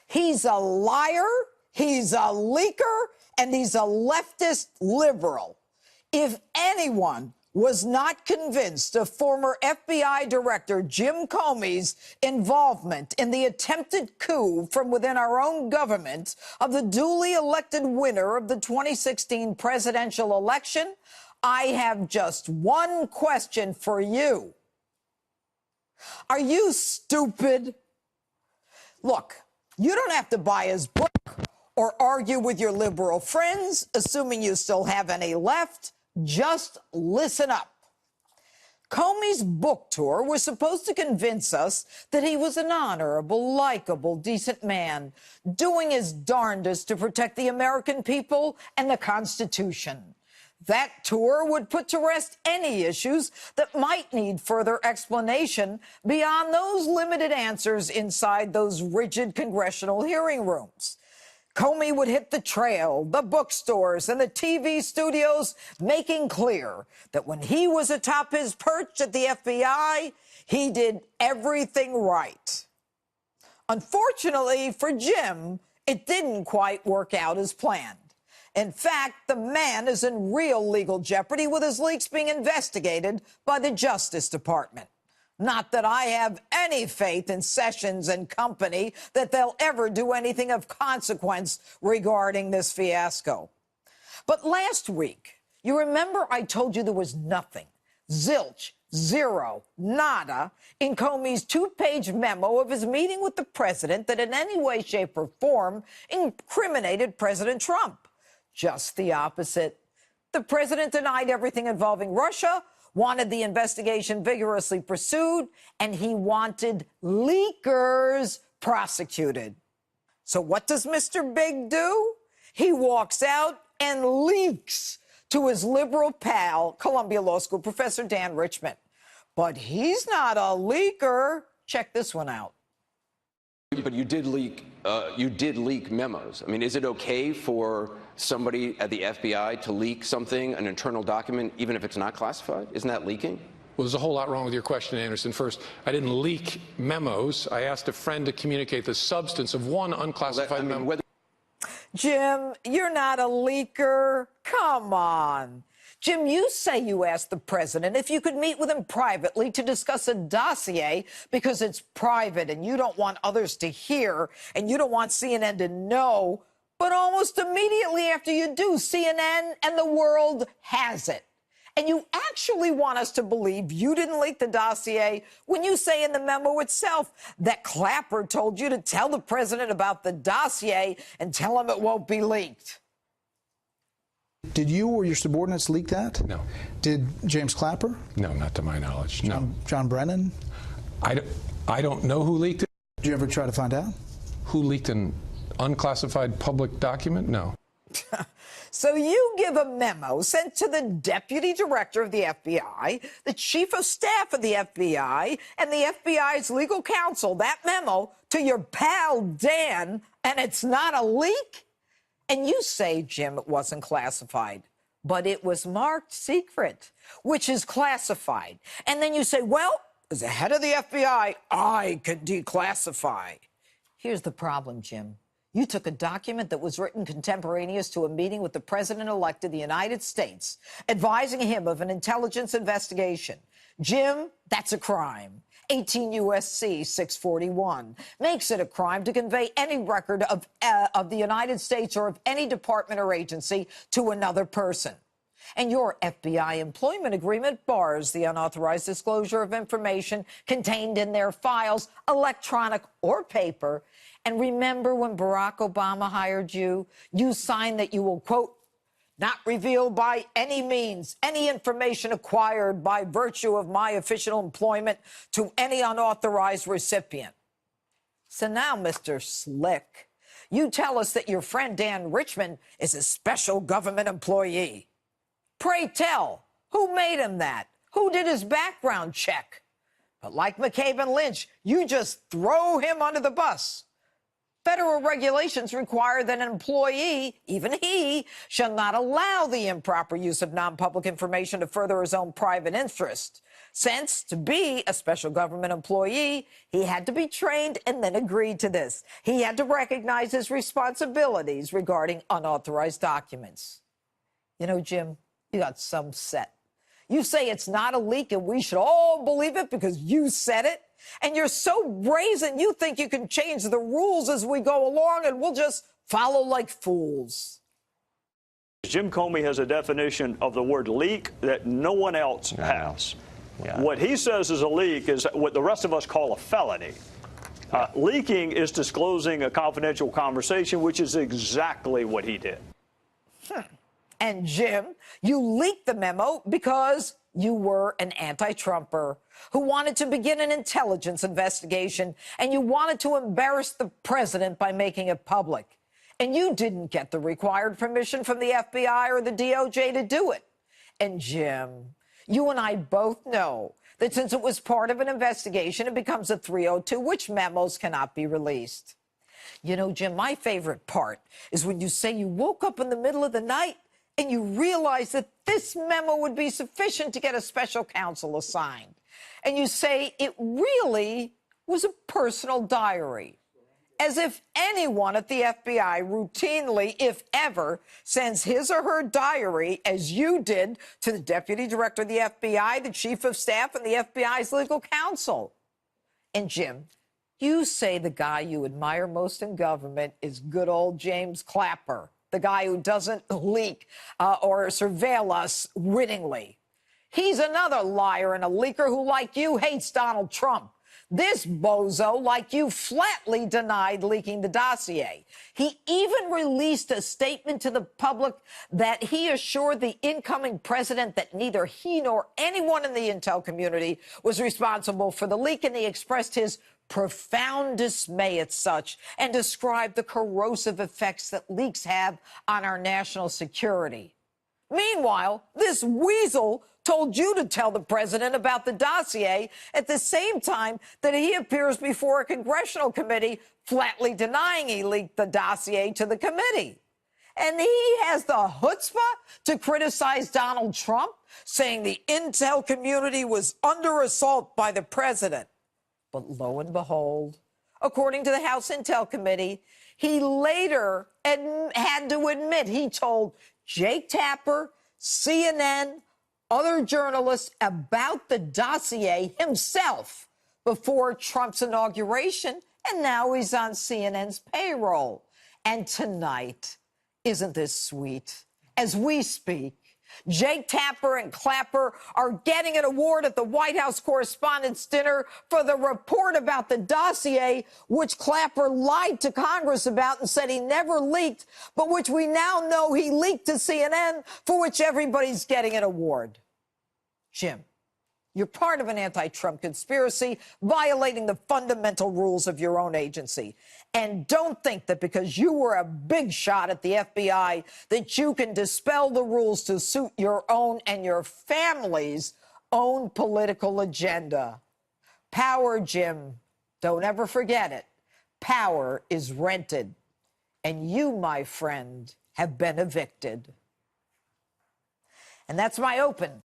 He's a liar, he's a leaker, and he's a leftist liberal. If anyone was not convinced of former FBI Director Jim Comey's involvement in the attempted coup from within our own government of the duly elected winner of the 2016 presidential election, I have just one question for you. Are you stupid? Look, you don't have to buy his book or argue with your liberal friends, assuming you still have any left. Just listen up. Comey's book tour was supposed to convince us that he was an honorable, likable, decent man, doing his darndest to protect the American people and the Constitution. That tour would put to rest any issues that might need further explanation beyond those limited answers inside those rigid congressional hearing rooms. Comey would hit the trail, the bookstores, and the TV studios, making clear that when he was atop his perch at the FBI, he did everything right. Unfortunately for Jim, it didn't quite work out as planned. In fact, the man is in real legal jeopardy with his leaks being investigated by the Justice Department. Not that I have any faith in Sessions and company that they'll ever do anything of consequence regarding this fiasco. But last week, you remember I told you there was nothing, zilch, zero, nada, in Comey's two-page memo of his meeting with the president that in any way, shape, or form incriminated President Trump. Just the opposite. The president denied everything involving Russia, wanted the investigation vigorously pursued, and he wanted leakers prosecuted. So what does Mr. Big do? He walks out and leaks to his liberal pal, Columbia Law School Professor Dan Richman. But he's not a leaker. Check this one out. But you did leak memos. I mean, is it okay for somebody at the FBI to leak something, an internal document, even if it's not classified? Isn't that leaking? Well, there's a whole lot wrong with your question, Anderson. First, I didn't leak memos. I asked a friend to communicate the substance of one unclassified memo. Jim, you're not a leaker. Come on. Jim, you say you asked the president if you could meet with him privately to discuss a dossier because it's private and you don't want others to hear and you don't want CNN to know. But almost immediately after you do, CNN and the world has it. And you actually want us to believe you didn't leak the dossier when you say in the memo itself that Clapper told you to tell the president about the dossier and tell him it won't be leaked. Did you or your subordinates leak that? No. Did James Clapper? No, not to my knowledge. No. John Brennan? I don't know who leaked it. Did you ever try to find out? Who leaked an unclassified public document? No. So you give a memo sent to the deputy director of the FBI, the chief of staff of the FBI, and the FBI's legal counsel, that memo, to your pal Dan, and it's not a leak? And you say, Jim, it wasn't classified, but it was marked secret, which is classified. And then you say, well, as the head of the FBI, I could declassify. Here's the problem, Jim. You took a document that was written contemporaneous to a meeting with the president-elect of the United States, advising him of an intelligence investigation. Jim, that's a crime. 18 U.S.C. 641 makes it a crime to convey any record of the United States or of any department or agency to another person. And your FBI employment agreement bars the unauthorized disclosure of information contained in their files, electronic or paper. And remember when Barack Obama hired you, you signed that you will, quote, not reveal by any means any information acquired by virtue of my official employment to any unauthorized recipient. So now, Mr. Slick, you tell us that your friend Dan Richman is a special government employee. Pray tell, who made him that? Who did his background check? But like McCabe and Lynch, you just throw him under the bus. Federal regulations require that an employee, even he, shall not allow the improper use of non-public information to further his own private interest. Since, to be a special government employee, he had to be trained and then agreed to this. He had to recognize his responsibilities regarding unauthorized documents. You know, Jim, you got some set. You say it's not a leak and we should all believe it because you said it. And you're so brazen, you think you can change the rules as we go along and we'll just follow like fools. Jim Comey has a definition of the word leak that no one else has. Yeah. What he says is a leak is what the rest of us call a felony. Leaking is disclosing a confidential conversation, which is exactly what he did. And Jim, you leaked the memo because you were an anti-Trumper who wanted to begin an intelligence investigation, and you wanted to embarrass the president by making it public. And you didn't get the required permission from the FBI or the DOJ to do it. And Jim, you and I both know that since it was part of an investigation, it becomes a 302, which memos cannot be released. You know, Jim, my favorite part is when you say you woke up in the middle of the night and you realize that this memo would be sufficient to get a special counsel assigned. And you say it really was a personal diary. As if anyone at the FBI routinely, if ever, sends his or her diary, as you did, to the deputy director of the FBI, the chief of staff, and the FBI's legal counsel. And Jim, you say the guy you admire most in government is good old James Clapper, the guy who doesn't leak or surveil us wittingly. He's another liar and a leaker who, like you, hates Donald Trump. This bozo, like you, flatly denied leaking the dossier. He even released a statement to the public that he assured the incoming president that neither he nor anyone in the intel community was responsible for the leak, and he expressed his profound dismay at such and described the corrosive effects that leaks have on our national security. Meanwhile, this weasel told you to tell the president about the dossier at the same time that he appears before a congressional committee flatly denying he leaked the dossier to the committee. And he has the chutzpah to criticize Donald Trump, saying the intel community was under assault by the president. But lo and behold, according to the House Intel Committee, he later had to admit he told Jake Tapper, CNN, other journalists about the dossier himself before Trump's inauguration, and now he's on CNN's payroll. And tonight, isn't this sweet? As we speak, Jake Tapper and Clapper are getting an award at the White House Correspondents' Dinner for the report about the dossier, which Clapper lied to Congress about and said he never leaked, but which we now know he leaked to CNN, for which everybody's getting an award. Jim, you're part of an anti-Trump conspiracy, violating the fundamental rules of your own agency. And don't think that because you were a big shot at the FBI that you can dispel the rules to suit your own and your family's own political agenda. Power, Jim, don't ever forget it. Power is rented. And you, my friend, have been evicted. And that's my open.